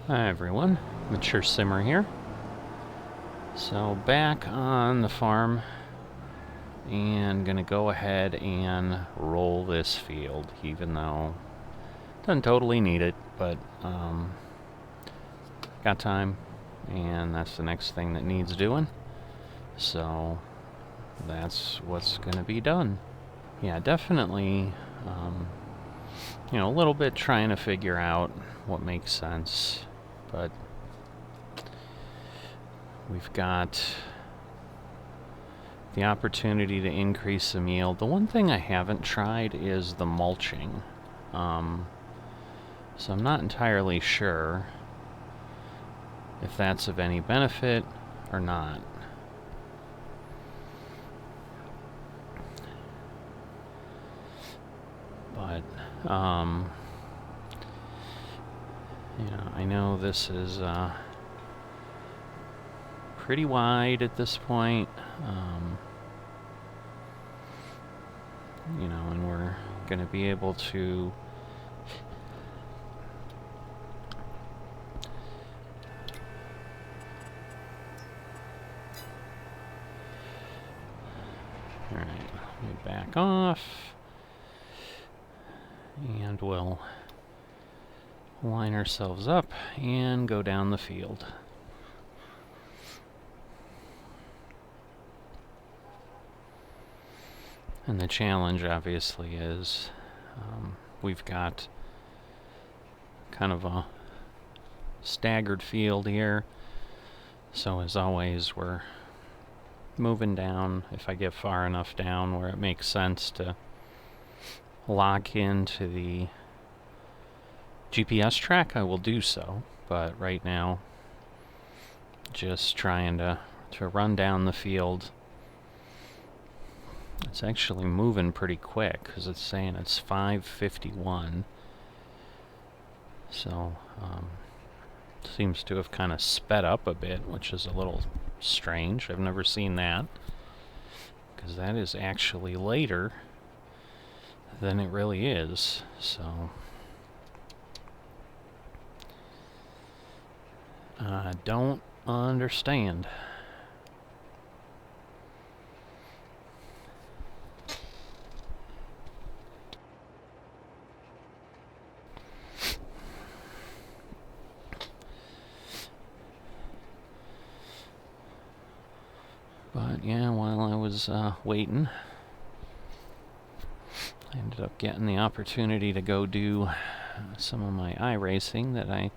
Hi everyone, Mature Simmer here. So back on the farm and gonna go ahead and roll this field, even though doesn't totally need it, but got time, and that's the next thing that needs doing. So that's what's gonna be done. Yeah, definitely, a little bit trying to figure out what makes sense, but we've got the opportunity to increase some yield. The one thing I haven't tried is the mulching. So I'm not entirely sure if that's of any benefit or not. But, I know this is pretty wide at this point. And we're going to be able to all right, let me back off, and we'll line ourselves up and go down the field. And the challenge, obviously, is we've got kind of a staggered field here. So as always, we're moving down. If I get far enough down where it makes sense to lock into the GPS track, I will do so. But right now, just trying to run down the field. It's actually moving pretty quick because it's saying it's 5:51. So, seems to have kind of sped up a bit, which is a little strange. I've never seen that, because that is actually later than it really is. So, I don't understand. But yeah, while I was waiting, I ended up getting the opportunity to go do some of my iRacing that I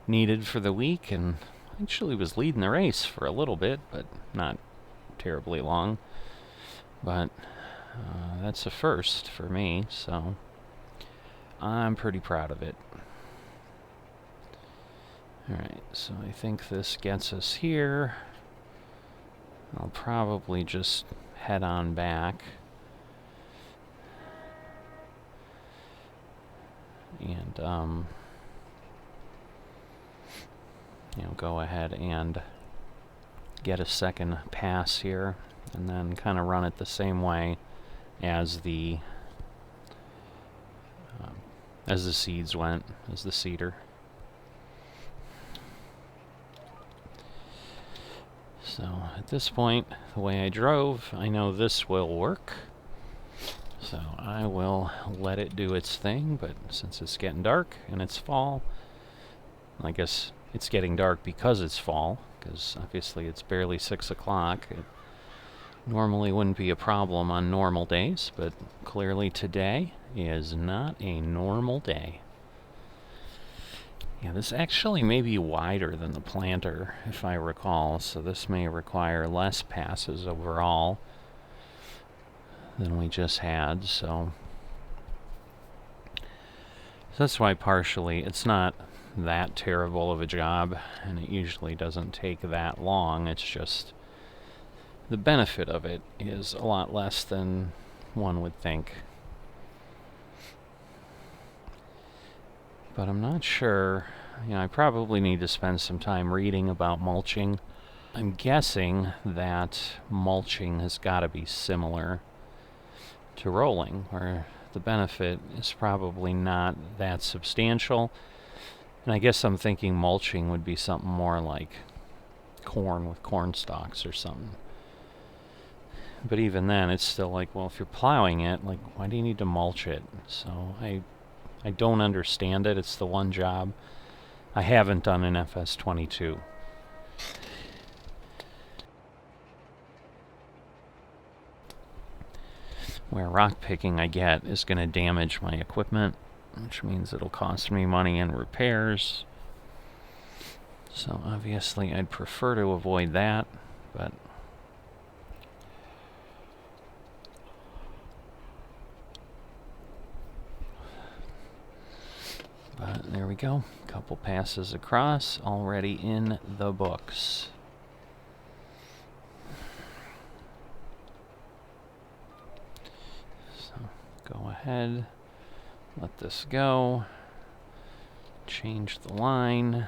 needed for the week, and actually was leading the race for a little bit, but not terribly long. But that's a first for me, so I'm pretty proud of it. Alright, so I think this gets us here. I'll probably just head on back and go ahead and get a second pass here, and then kind of run it the same way as the seeds went, as the seeder. So at this point, the way I drove, I know this will work. So I will let it do its thing, but since it's getting dark and it's fall, I guess it's getting dark because it's fall, because obviously it's barely 6 o'clock. It normally wouldn't be a problem on normal days, but clearly today is not a normal day. Yeah, this actually may be wider than the planter, if I recall, so this may require less passes overall than we just had, so that's why partially it's not that terrible of a job, and it usually doesn't take that long. It's just the benefit of it is a lot less than one would think. But I'm not sure. I probably need to spend some time reading about mulching. I'm guessing that mulching has got to be similar to rolling, where the benefit is probably not that substantial, And I guess I'm thinking mulching would be something more like corn with corn stalks or something. But even then, it's still like, well, if you're plowing it, like, why do you need to mulch it? So I don't understand it. It's the one job I haven't done in FS22. Where rock picking I get is going to damage my equipment, which means it'll cost me money in repairs. So obviously I'd prefer to avoid that, but there we go. Couple passes across, already in the books. So go ahead, let this go, change the line.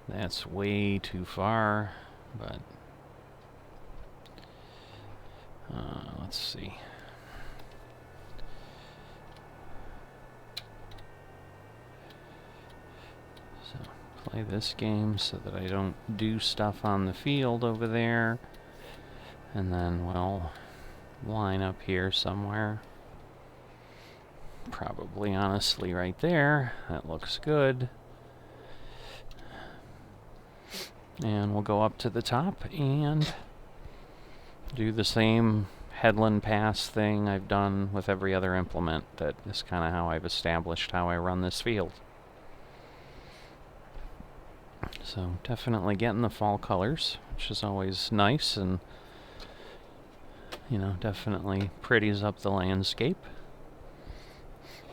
That's way too far, but let's see. So play this game so that I don't do stuff on the field over there, and then we'll line up here somewhere. Probably, honestly, right there. That looks good. And we'll go up to the top and do the same headland pass thing I've done with every other implement. That is kind of how I've established how I run this field. So definitely getting the fall colors, which is always nice, and you know, definitely pretties up the landscape.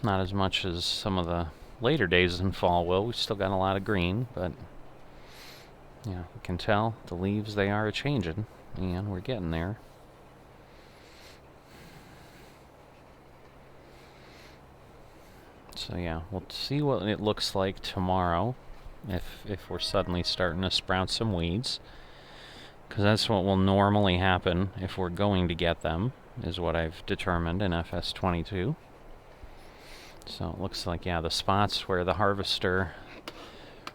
Not as much as some of the later days in fall will. We've still got a lot of green, but yeah, we can tell the leaves, they are changing, and we're getting there. So yeah, we'll see what it looks like tomorrow, if we're suddenly starting to sprout some weeds, because that's what will normally happen if we're going to get them, is what I've determined in FS22. So it looks like, yeah, the spots where the harvester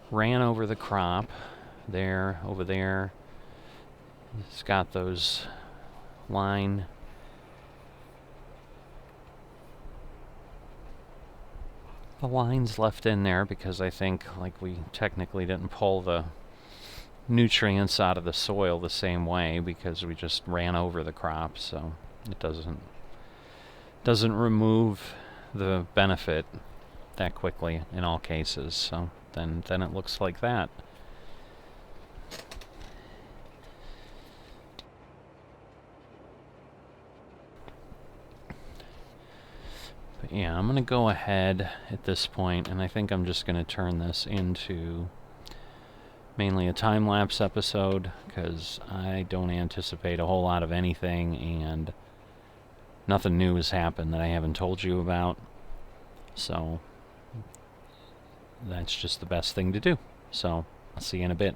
ran over the crop, there, over there, it's got those the lines left in there because I think, like, we technically didn't pull the nutrients out of the soil the same way because we just ran over the crop, so it doesn't remove the benefit that quickly in all cases. So then it looks like that. But yeah, I'm going to go ahead at this point, and I think I'm just going to turn this into mainly a time-lapse episode, because I don't anticipate a whole lot of anything, and nothing new has happened that I haven't told you about. So that's just the best thing to do. So I'll see you in a bit.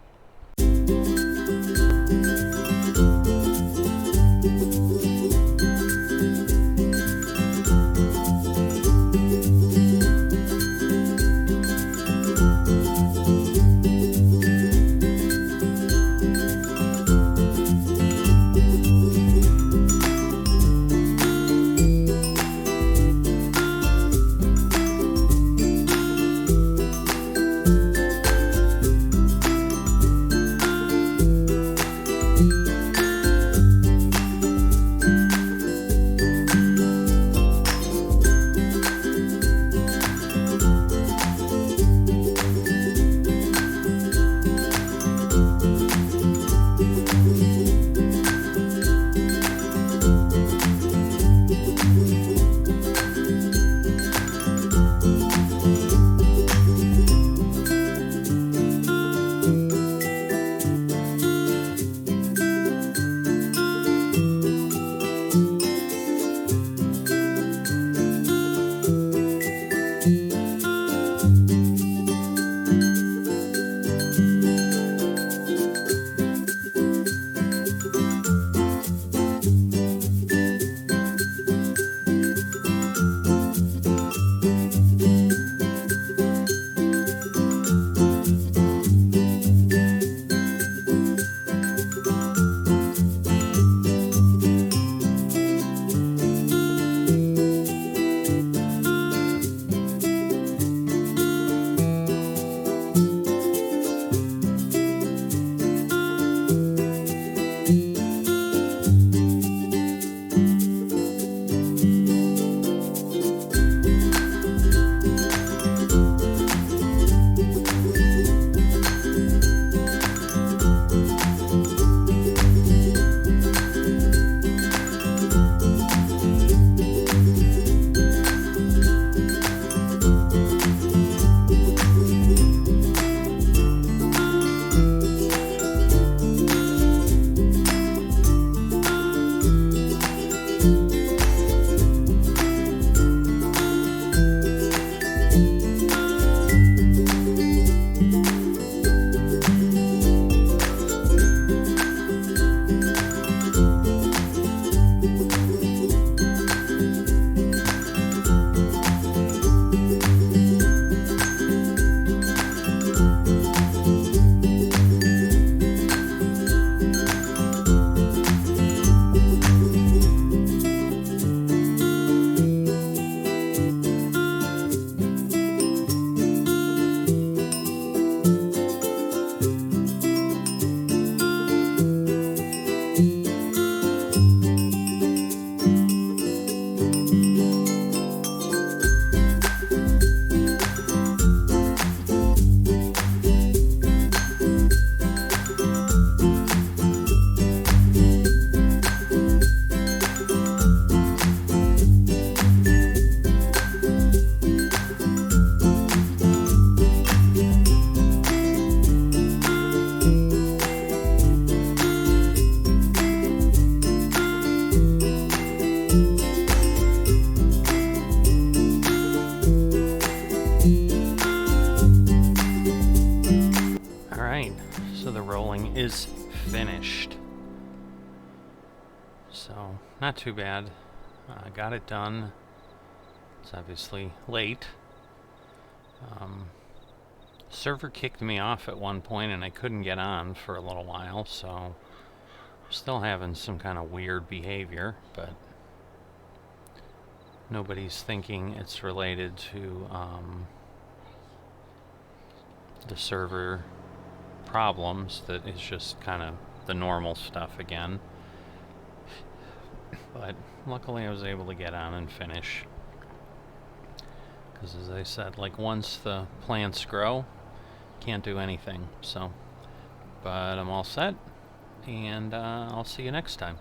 Alright, so the rolling is finished. So, not too bad. I got it done. It's obviously late. Server kicked me off at one point and I couldn't get on for a little while, so still having some kind of weird behavior, but nobody's thinking it's related to the server problems. That is just kind of the normal stuff again. But luckily I was able to get on and finish. Because as I said, like once the plants grow, can't do anything. So, but I'm all set, and I'll see you next time.